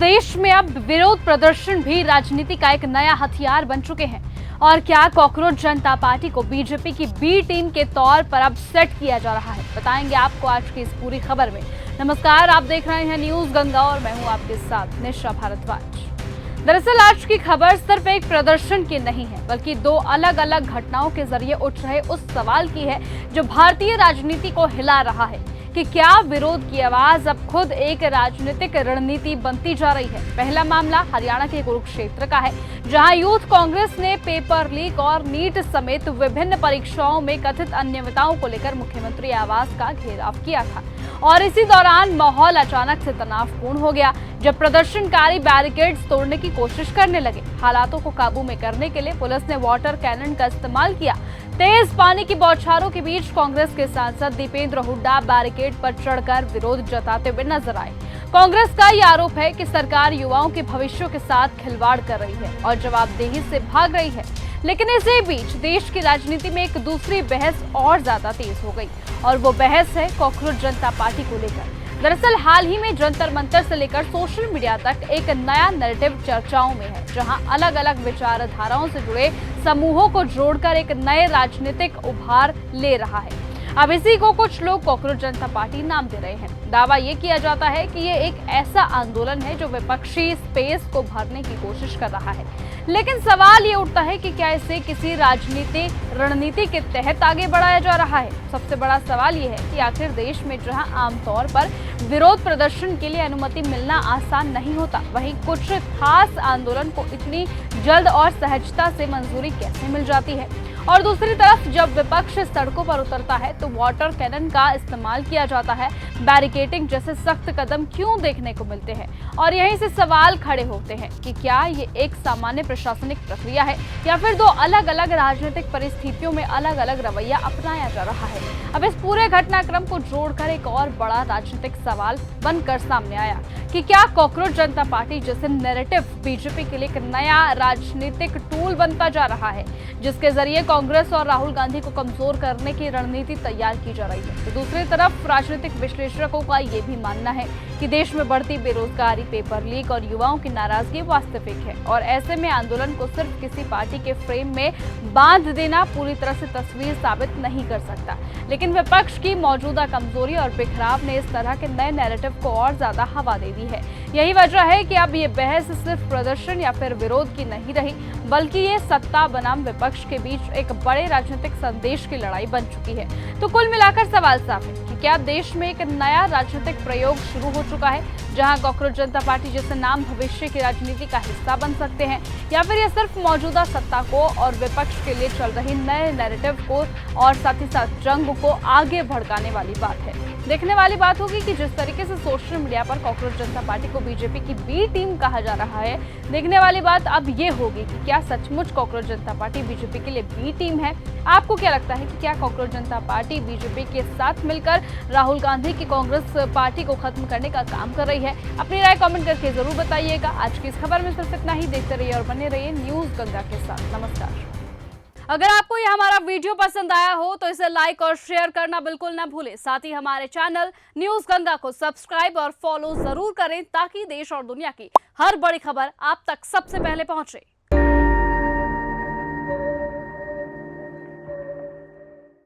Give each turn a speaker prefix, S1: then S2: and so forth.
S1: देश में अब विरोध प्रदर्शन भी राजनीति का एक नया हथियार बन चुके हैं। और क्या कॉकरोच जनता पार्टी को बीजेपी की बी टीम के तौर पर अब सेट किया जा रहा है, बताएंगे आपको आज की इस पूरी खबर में। नमस्कार, आप देख रहे हैं न्यूज गंगा और मैं हूं आपके साथ निशा भारद्वाज। दरअसल आज की खबर सिर्फ एक प्रदर्शन की नहीं है, बल्कि दो अलग अलग घटनाओं के जरिए उठ रहे उस सवाल की है जो भारतीय राजनीति को हिला रहा है कि क्या विरोध की आवाज अब खुद एक राजनीतिक रणनीति बनती जा रही है। पहला मामला हरियाणा के कुरुक्षेत्र का है, जहां यूथ कांग्रेस ने पेपर लीक और नीट समेत विभिन्न परीक्षाओं में कथित अनियमितताओं को लेकर मुख्यमंत्री आवास का घेराव किया था। और इसी दौरान माहौल अचानक से तनावपूर्ण हो गया जब प्रदर्शनकारी बैरिकेड्स तोड़ने की कोशिश करने लगे। हालातों को काबू में करने के लिए पुलिस ने वाटर कैनन का इस्तेमाल किया। तेज पानी की बौछारों के बीच कांग्रेस के सांसद दीपेंद्र हुड्डा बैरिकेड पर चढ़कर विरोध जताते हुए नजर आए। कांग्रेस का ये आरोप है कि सरकार युवाओं के भविष्य के साथ खिलवाड़ कर रही है और जवाबदेही से भाग रही है। लेकिन इसी बीच देश की राजनीति में एक दूसरी बहस और ज्यादा तेज हो गई और वो बहस है कॉकरोच जनता पार्टी को लेकर। दरअसल हाल ही में जंतर मंतर से लेकर सोशल मीडिया तक एक नया नैरेटिव चर्चाओं में है, जहां अलग अलग विचारधाराओं से जुड़े समूहों को जोड़कर एक नए राजनीतिक उभार ले रहा है। अब इसी को कुछ लोग कॉकरोच जनता पार्टी नाम दे रहे हैं। दावा ये किया जाता है कि ये एक ऐसा आंदोलन है जो विपक्षी स्पेस को भरने की कोशिश कर रहा है। लेकिन सवाल ये उठता है कि क्या इसे किसी राजनीतिक रणनीति के तहत आगे बढ़ाया जा रहा है। सबसे बड़ा सवाल ये है कि आखिर देश में जहां आमतौर पर विरोध प्रदर्शन के लिए अनुमति मिलना आसान नहीं होता, वहीं कुछ खास आंदोलन को इतनी जल्द और सहजता से मंजूरी कैसे मिल जाती है। और दूसरी तरफ जब विपक्ष सड़कों पर उतरता है तो वाटर कैनन का इस्तेमाल किया जाता है, बैरिकेडिंग जैसे सख्त कदम क्यों देखने को मिलते हैं। और यहीं से सवाल खड़े होते हैं कि क्या ये एक सामान्य प्रशासनिक प्रक्रिया है या फिर दो अलग अलग राजनीतिक परिस्थितियों में अलग अलग रवैया अपनाया जा रहा है। अब इस पूरे घटनाक्रम को जोड़कर एक और बड़ा राजनीतिक सवाल बनकर सामने आया कि क्या कॉकरोच जनता पार्टी जैसे नैरेटिव बीजेपी के लिए एक नया राजनीतिक टूल बनता जा रहा है, जिसके जरिए कांग्रेस और राहुल गांधी को कमजोर करने की रणनीति तैयार की जा रही है। तो दूसरी तरफ राजनीतिक विश्लेषकों का ये भी मानना है कि देश में बढ़ती बेरोजगारी, पेपर लीक और युवाओं की नाराजगी वास्तविक है और ऐसे में आंदोलन को सिर्फ किसी पार्टी के फ्रेम में बांध देना पूरी तरह से तस्वीर साबित नहीं कर सकता। लेकिन विपक्ष की मौजूदा कमजोरी और बिखराव ने इस तरह के नए नैरेटिव को और ज्यादा हवा दे दी है। यही वजह है कि अब ये बहस सिर्फ प्रदर्शन या फिर विरोध की नहीं रही, बल्कि ये सत्ता बनाम विपक्ष के बीच एक बड़े राजनीतिक संदेश की लड़ाई बन चुकी है। तो कुल मिलाकर सवाल साफ है कि क्या देश में एक नया राजनीतिक प्रयोग शुरू हो चुका है, जहां कॉकरोच जनता पार्टी जैसे नाम भविष्य की राजनीति का हिस्सा बन सकते हैं, या फिर ये सिर्फ मौजूदा सत्ता को और विपक्ष के लिए चल रही नए नैरेटिव को और साथ ही साथ जंग को आगे भड़काने वाली बात है। देखने वाली बात होगी कि जिस तरीके से सोशल मीडिया पर कॉकरोच जनता पार्टी को बीजेपी की बी टीम कहा जा रहा है, देखने वाली बात अब ये होगी कि क्या सचमुच कॉकरोच जनता पार्टी बीजेपी के लिए बी टीम है। आपको क्या लगता है कि क्या कॉकरोच जनता पार्टी बीजेपी के साथ मिलकर राहुल गांधी की कांग्रेस पार्टी को खत्म करने का काम कर रही है? अपनी राय कमेंट करके जरूर बताइएगा। आज की इस खबर में सिर्फ इतना ही। देखते रहिए और बने रहिए न्यूज गंगा के साथ। नमस्कार। अगर आपको ये हमारा वीडियो पसंद आया हो तो इसे लाइक और शेयर करना बिल्कुल ना भूलें। साथ ही हमारे चैनल न्यूज गंगा को सब्सक्राइब और फॉलो जरूर करें ताकि देश और दुनिया की हर बड़ी खबर आप तक सबसे पहले पहुंचे।